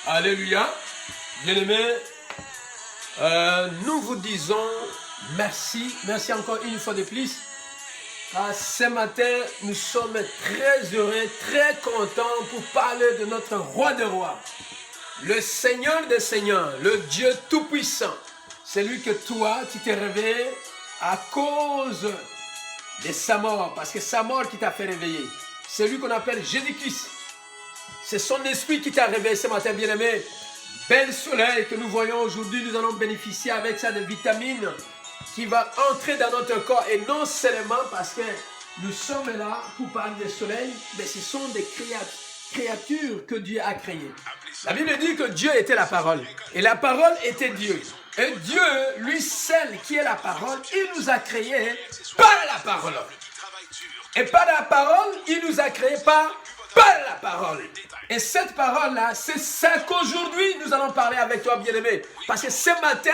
Alléluia. Bien-aimés, nous vous disons merci. Merci encore une fois de plus. Ce matin, nous sommes très heureux, très contents pour parler de notre roi des rois. Le Seigneur des seigneurs, le Dieu tout-puissant. C'est lui que toi, tu t'es réveillé à cause de sa mort. Parce que sa mort qui t'a fait réveiller. C'est lui qu'on appelle Jésus-Christ. C'est son esprit qui t'a réveillé ce matin, bien-aimé. Bel soleil que nous voyons aujourd'hui, nous allons bénéficier avec ça de vitamines qui va entrer dans notre corps. Et non seulement parce que nous sommes là pour parler du soleil, mais ce sont des créatures que Dieu a créées. La Bible dit que Dieu était la parole. Et la parole était Dieu. Et Dieu, lui seul qui est la parole, il nous a créés par la parole. Et par la parole, il nous a créés par la parole. Et cette parole-là, c'est ça qu'aujourd'hui nous allons parler avec toi, bien-aimé. Parce que ce matin,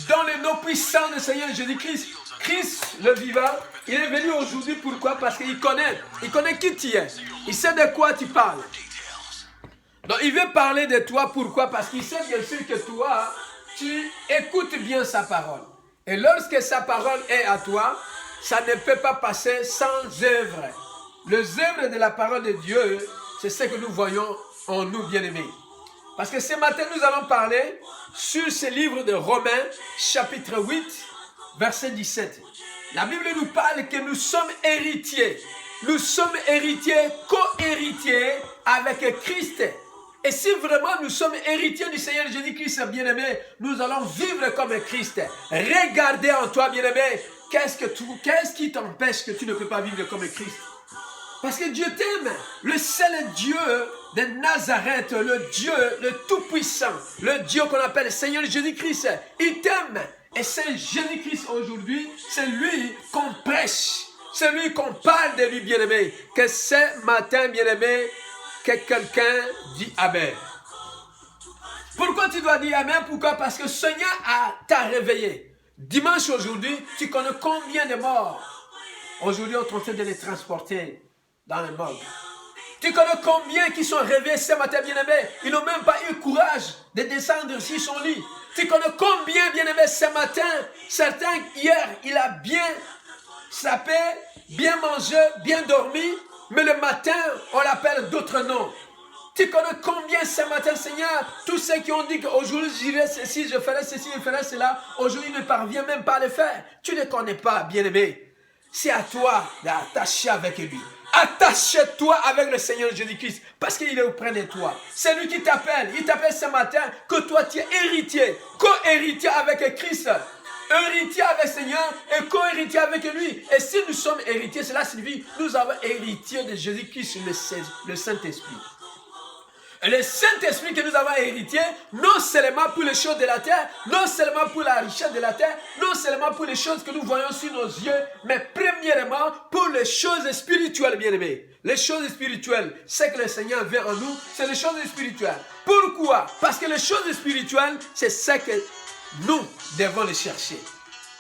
dans le nom puissant du Seigneur Jésus-Christ, Christ le vivant, il est venu aujourd'hui. Pourquoi? Parce qu'il connaît qui tu es. Il sait de quoi tu parles. Donc il veut parler de toi. Pourquoi? Parce qu'il sait bien sûr que toi, tu écoutes bien sa parole. Et lorsque sa parole est à toi, ça ne peut pas passer sans œuvre. Les œuvres de la parole de Dieu, c'est ce que nous voyons en nous, bien-aimés. Parce que ce matin, nous allons parler sur ce livre de Romains, chapitre 8, verset 17. La Bible nous parle que nous sommes héritiers. Nous sommes héritiers, co-héritiers avec Christ. Et si vraiment nous sommes héritiers du Seigneur Jésus-Christ, bien-aimé, nous allons vivre comme Christ. Regardez en toi, bien-aimé, qu'est-ce qui t'empêche que tu ne peux pas vivre comme Christ? Parce que Dieu t'aime, le seul Dieu de Nazareth, le Dieu, le Tout-Puissant, le Dieu qu'on appelle le Seigneur Jésus-Christ, il t'aime. Et c'est Jésus-Christ aujourd'hui, c'est lui qu'on prêche, c'est lui qu'on parle de lui, bien-aimé. Que ce matin, bien-aimé, que quelqu'un dit Amen. Pourquoi tu dois dire Amen? Pourquoi? Parce que le Seigneur t'a réveillé. Dimanche aujourd'hui, tu connais combien de morts? Aujourd'hui, on est en train de les transporter dans le monde. Tu connais combien qui sont réveillés ce matin, bien-aimé? Ils n'ont même pas eu le courage de descendre sur son lit. Tu connais combien, bien-aimé, ce matin? Certains, hier, il a bien sapé, bien mangé, bien dormi, mais le matin, on l'appelle d'autres noms. Tu connais combien ce matin, Seigneur? Tous ceux qui ont dit qu'aujourd'hui, je dirais ceci, je ferai ceci, je ferai cela, aujourd'hui, ne parvient même pas à le faire. Tu ne connais pas, bien-aimé. C'est à toi d'attacher avec lui. Attache-toi avec le Seigneur Jésus-Christ parce qu'il est auprès de toi. C'est lui qui t'appelle. Il t'appelle ce matin que toi tu es héritier, co-héritier avec Christ, héritier avec le Seigneur et co-héritier avec lui. Et si nous sommes héritiers, cela signifie que nous avons héritier de Jésus-Christ, le Saint-Esprit. Et le Saint-Esprit que nous avons hérité, non seulement pour les choses de la terre, non seulement pour la richesse de la terre, non seulement pour les choses que nous voyons sur nos yeux, mais premièrement pour les choses spirituelles, bien-aimés. Les choses spirituelles, c'est que le Seigneur veut en nous, c'est les choses spirituelles. Pourquoi? Parce que les choses spirituelles, c'est ce que nous devons les chercher.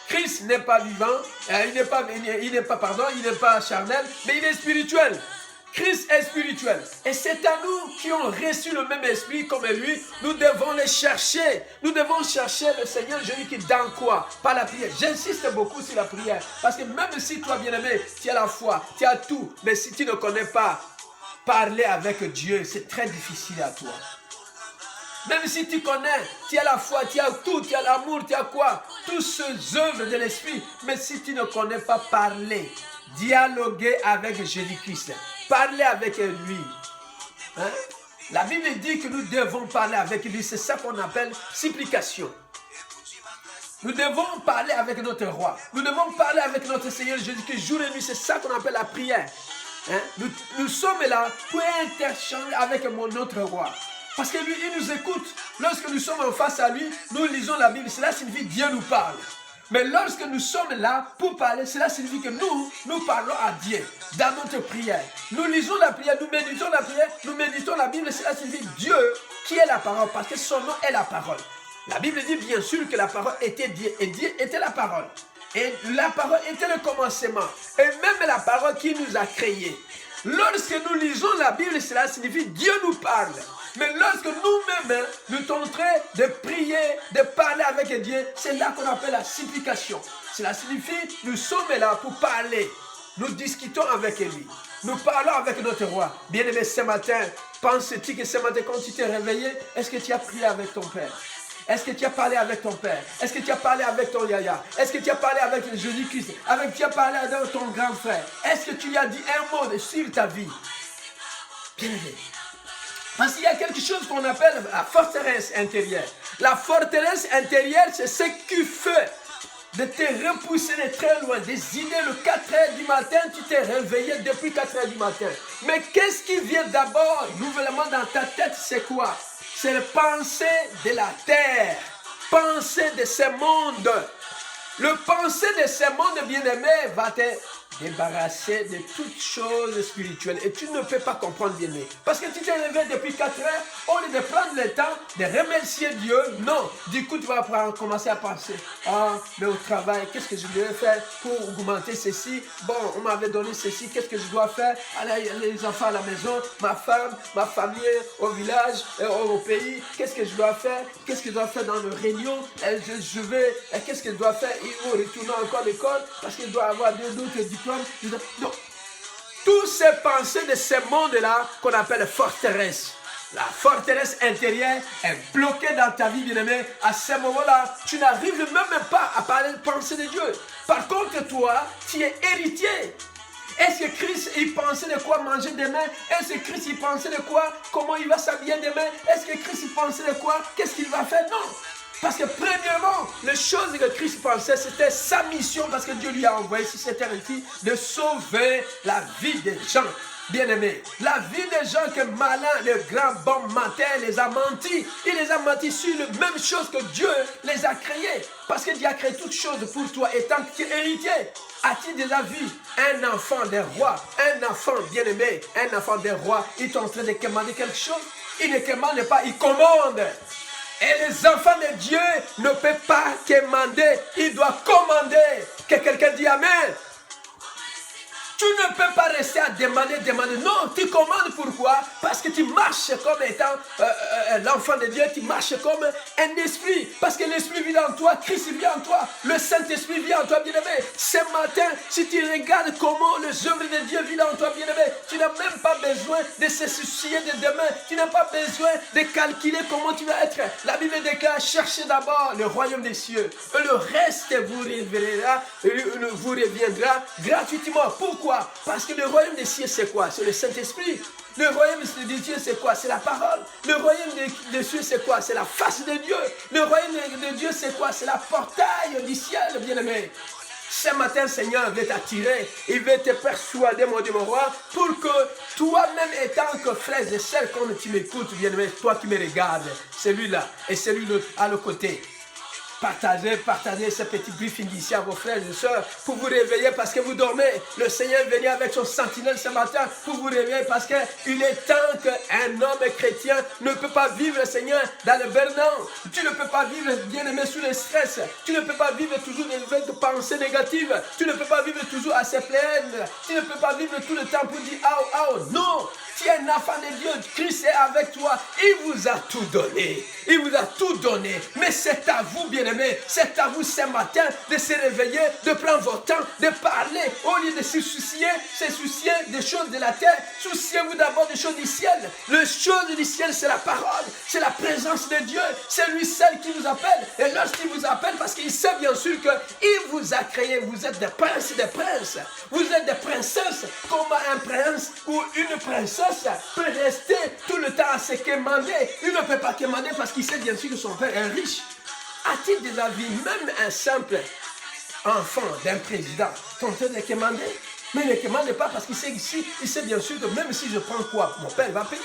Christ n'est pas vivant, il n'est pas charnel, mais il est spirituel. Christ est spirituel. Et c'est à nous qui ont reçu le même esprit comme lui, nous devons le chercher. Nous devons chercher le Seigneur Jésus-Christ dans quoi? Par la prière. J'insiste beaucoup sur la prière. Parce que même si toi, bien-aimé, tu as la foi, tu as tout, mais si tu ne connais pas parler avec Dieu, c'est très difficile à toi. Même si tu connais, tu as la foi, tu as tout, tu as l'amour, tu as quoi? Toutes ces œuvres de l'esprit. Mais si tu ne connais pas parler, dialoguer avec Jésus-Christ, parler avec lui. Hein? La Bible dit que nous devons parler avec lui. C'est ça qu'on appelle supplication. Nous devons parler avec notre roi. Nous devons parler avec notre Seigneur Jésus-Christ jour et nuit. C'est ça qu'on appelle la prière. Hein? Nous sommes là pour interchanger avec notre roi. Parce que lui, il nous écoute. Lorsque nous sommes en face à lui, nous lisons la Bible. Cela signifie que Dieu nous parle. Mais lorsque nous sommes là pour parler, cela signifie que nous parlons à Dieu dans notre prière. Nous lisons la prière, nous méditons la prière, nous méditons la Bible. Cela signifie Dieu qui est la parole, parce que son nom est la parole. La Bible dit bien sûr que la parole était Dieu, et Dieu était la parole. Et la parole était le commencement. Et même la parole qui nous a créés. Lorsque nous lisons la Bible, cela signifie Dieu nous parle. Mais lorsque nous-mêmes, nous sommes en train de prier, de parler avec Dieu, c'est là qu'on appelle la supplication. Cela signifie nous sommes là pour parler. Nous discutons avec lui. Nous parlons avec notre roi. Bien-aimé, ce matin, penses-tu que ce matin, quand tu t'es réveillé, est-ce que tu as prié avec ton Père? Est-ce que tu as parlé avec ton Père? Est-ce que tu as parlé avec ton yaya? Est-ce que tu as parlé avec Jésus-Christ? Tu as parlé avec ton grand frère? Est-ce que tu lui as dit un mot sur ta vie? Bien-aimé. Parce qu'il y a quelque chose qu'on appelle la forteresse intérieure. La forteresse intérieure, c'est ce qui fait de te repousser de très loin, des idées. Le 4 heures du matin, tu t'es réveillé depuis 4 heures du matin. Mais qu'est-ce qui vient d'abord, nouvellement dans ta tête, c'est quoi? C'est le pensée de la terre, pensée de ce monde. Le pensée de ce monde, bien-aimé, va te débarrasser de toutes choses spirituelles. Et tu ne peux pas comprendre, bien-aimé. Parce que tu t'es levé depuis 4 heures, au lieu de prendre le temps de remercier Dieu, non. Du coup, tu vas commencer à penser, ah, mais au travail, qu'est-ce que je devais faire pour augmenter ceci? Bon, on m'avait donné ceci, qu'est-ce que je dois faire? Allez, les enfants à la maison, ma femme, ma famille, au village, au pays, qu'est-ce que je dois faire? Qu'est-ce que je dois faire dans le réunion? Qu'est-ce que je dois faire? Il faut retourner encore à l'école parce qu'il doit avoir d'autres diplômes. Non. Toutes ces pensées de ce monde-là qu'on appelle forteresse. La forteresse intérieure est bloquée dans ta vie, bien-aimé. À ce moment-là, tu n'arrives même pas à parler de pensée de Dieu. Par contre, toi, tu es héritier. Est-ce que Christ, il pensait de quoi manger demain? Est-ce que Christ, il pensait de quoi? Comment il va s'habiller demain? Est-ce que Christ, il pensait de quoi? Qu'est-ce qu'il va faire? Non. Parce que premièrement, les choses que Christ pensait, c'était sa mission, parce que Dieu lui a envoyé sur cette terre ici de sauver la vie des gens. Bien-aimés, la vie des gens que Malin, le grand bon matin, les a menti. Il les a menti sur la même chose que Dieu les a créés. Parce que Dieu a créé toutes choses pour toi, étant que tu es héritier. As-tu déjà vu un enfant des rois, un enfant bien-aimé, un enfant des rois, il est en train de commander quelque chose? Il ne commande pas, il commande. Et les enfants de Dieu ne peuvent pas commander, ils doivent commander. Que quelqu'un dit Amen. Tu ne peux pas rester à demander. Non, tu commandes. Pourquoi? Parce que tu marches comme étant l'enfant de Dieu. Tu marches comme un esprit. Parce que l'esprit vit en toi. Christ vit en toi. Le Saint-Esprit vit en toi, bien-aimé. Ce matin, si tu regardes comment les œuvres de Dieu vivent en toi, bien-aimé, tu n'as même pas besoin de se soucier de demain. Tu n'as pas besoin de calculer comment tu vas être. La Bible déclare, cherchez d'abord le royaume des cieux. Et le reste vous reviendra gratuitement. Pourquoi? Parce que le royaume des cieux, c'est quoi? C'est le Saint-Esprit. Le royaume de Dieu, c'est quoi? C'est la parole. Le royaume des cieux, c'est quoi? C'est la face de Dieu. Le royaume de Dieu, c'est quoi? C'est la portail du ciel, bien-aimé. Ce matin, Seigneur veut t'attirer. Il veut te persuader, mon Dieu, mon roi, pour que toi-même, étant que frère et sœur, quand tu m'écoutes, bien-aimé, toi qui me regardes, celui-là et celui-là à l'autre côté. Partagez ce petit briefing ici à vos frères et sœurs pour vous réveiller parce que vous dormez. Le Seigneur est venu avec son sentinelle ce matin pour vous réveiller parce qu'il est temps qu'un homme chrétien ne peut pas vivre, Seigneur, dans le burn-out. Tu ne peux pas vivre, bien-aimé, sous le stress. Tu ne peux pas vivre toujours avec de pensées négatives. Tu ne peux pas vivre toujours à se plaindre. Tu ne peux pas vivre tout le temps pour dire « oh, non ». Tu es un enfant de Dieu, Christ est avec toi. Il vous a tout donné. Il vous a tout donné. Mais c'est à vous, bien-aimés, c'est à vous ce matin de se réveiller, de prendre votre temps, de parler. Au lieu de se soucier des choses de la terre, souciez-vous d'abord des choses du ciel. Les choses du ciel, c'est la parole, c'est la présence de Dieu. C'est lui seul qui vous appelle. Et lorsqu'il vous appelle, parce qu'il sait bien sûr qu'il vous a créé, vous êtes des princes et des princes. Vous êtes des princesses, comme un prince ou une princesse peut rester tout le temps à se quémander. Il ne peut pas quémander parce qu'il sait bien sûr que son père est riche. A-t-il déjà vu même un simple enfant d'un président tenter de quémander? Mais il ne quémande pas parce qu'il sait ici, il sait bien sûr que même si je prends quoi, mon père va payer.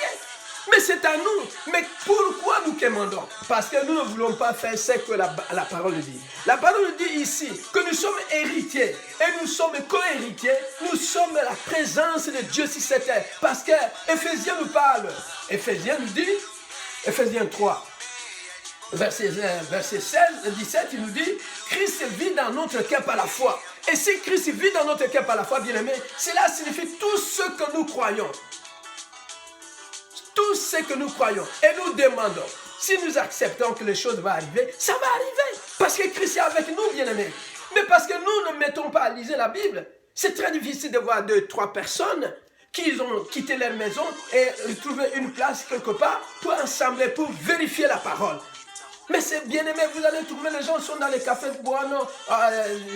Mais c'est à nous. Mais pourquoi nous quémandons? Parce que nous ne voulons pas faire ce que la parole dit. La parole dit ici que nous sommes héritiers et nous sommes co-héritiers. Nous sommes la présence de Dieu sur cette terre. Parce que Éphésiens nous parle. Éphésiens nous dit, Éphésiens 3, verset 16, 17, il nous dit, Christ vit dans notre cœur par la foi. Et si Christ vit dans notre cœur par la foi, bien-aimé, cela signifie tout ce que nous croyons. Tout ce que nous croyons. Et nous demandons. Si nous acceptons que les choses vont arriver, ça va arriver. Parce que Christ est avec nous, bien-aimés. Mais parce que nous ne mettons pas à lire la Bible. C'est très difficile de voir 2-3 personnes qui ont quitté leur maison et trouvé une place quelque part pour assembler, pour vérifier la parole. Mais c'est bien aimé, vous allez trouver, les gens sont dans les cafés de bois, non,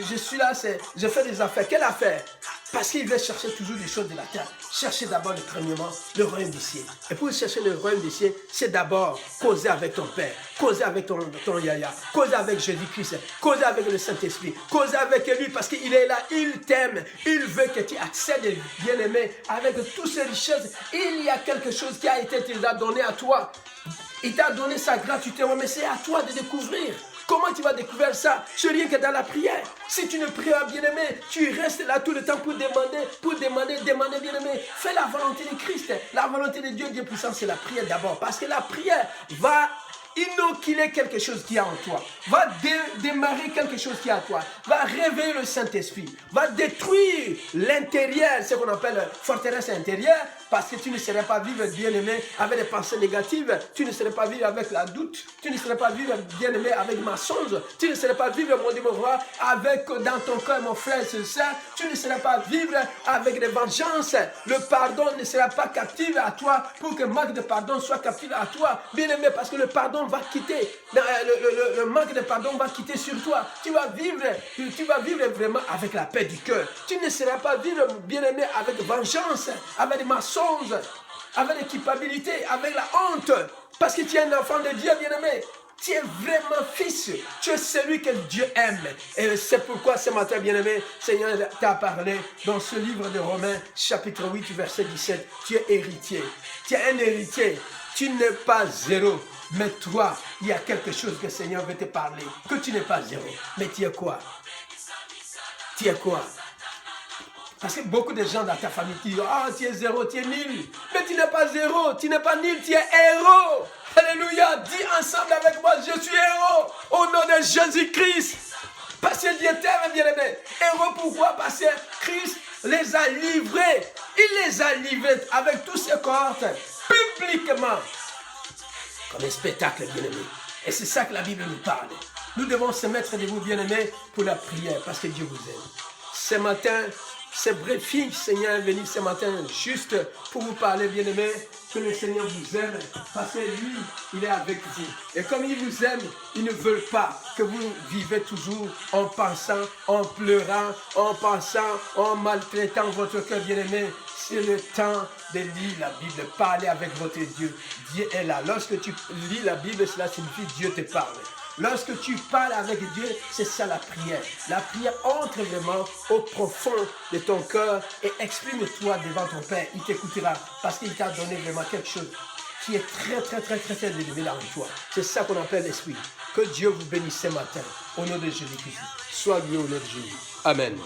je suis là, je fais des affaires. Quelle affaire? Parce qu'ils veulent chercher toujours des choses de la terre. Cherchez d'abord premièrement le royaume des cieux. Et pour chercher le royaume des cieux, c'est d'abord causer avec ton Père, causer avec ton Yaya, causer avec Jésus-Christ, causer avec le Saint-Esprit, causer avec lui parce qu'il est là, il t'aime, il veut que tu accèdes, bien aimé, avec toutes ces richesses. Il y a quelque chose qui a été donné à toi. Il t'a donné ça gratuitement, mais c'est à toi de découvrir. Comment tu vas découvrir ça? C'est rien que dans la prière. Si tu ne pries pas, bien-aimé, tu restes là tout le temps pour demander, bien-aimé. Fais la volonté de Christ. La volonté de Dieu, Dieu puissant, c'est la prière d'abord. Parce que la prière va inoculer quelque chose qui est en toi, va démarrer quelque chose qui est en toi, va réveiller le Saint-Esprit, va détruire l'intérieur, ce qu'on appelle forteresse intérieure, parce que tu ne serais pas vivre, bien-aimé, avec des pensées négatives, tu ne serais pas vivre avec la doute, tu ne serais pas vivre, bien-aimé, avec mensonge, tu ne serais pas vivre, mon Dieu, mon roi, avec dans ton cœur, mon frère, c'est ça, tu ne serais pas vivre avec des vengeances, le pardon ne sera pas captif à toi, pour que le manque de pardon soit captif à toi, bien-aimé, parce que le pardon va quitter, le manque de pardon va quitter sur toi. Tu vas vivre vraiment avec la paix du cœur. Tu ne seras pas vivre, bien-aimé, avec vengeance, avec des mensonges, avec des culpabilités, avec la honte. Parce que tu es un enfant de Dieu, bien-aimé. Tu es vraiment fils. Tu es celui que Dieu aime. Et c'est pourquoi ce matin, bien-aimé, Seigneur t'a parlé dans ce livre de Romains, chapitre 8, verset 17. Tu es héritier. Tu es un héritier. Tu n'es pas zéro. Mais toi, il y a quelque chose que le Seigneur veut te parler. Que tu n'es pas zéro. Mais tu es quoi? Tu es quoi? Parce que beaucoup de gens dans ta famille disent, tu es zéro, tu es nul. Mais tu n'es pas zéro, tu n'es pas nul, tu es héros. Alléluia. Dis ensemble avec moi, je suis héros. Au nom de Jésus-Christ. Parce que Dieu t'aime, bien-aimé. Héros, pourquoi? Parce que Christ les a livrés. Il les a livrés avec tous ses cohortes, publiquement. Comme un spectacle, bien-aimé. Et c'est ça que la Bible nous parle. Nous devons se mettre debout, bien-aimé, pour la prière, parce que Dieu vous aime. Ce matin, ce bref fille, Seigneur est venu ce matin juste pour vous parler, bien-aimé, que le Seigneur vous aime, parce que lui, il est avec vous. Et comme il vous aime, il ne veut pas que vous vivez toujours en pensant, en pleurant, en pensant, en maltraitant votre cœur, bien-aimé. C'est le temps de lire la Bible, parler avec votre Dieu. Dieu est là. Lorsque tu lis la Bible, cela signifie Dieu te parle. Lorsque tu parles avec Dieu, c'est ça la prière. La prière entre vraiment au profond de ton cœur et exprime-toi devant ton Père. Il t'écoutera parce qu'il t'a donné vraiment quelque chose qui est très élevé en toi. C'est ça qu'on appelle l'esprit. Que Dieu vous bénisse ce matin. Au nom de Jésus-Christ. Sois loué au nom de Jésus. Amen.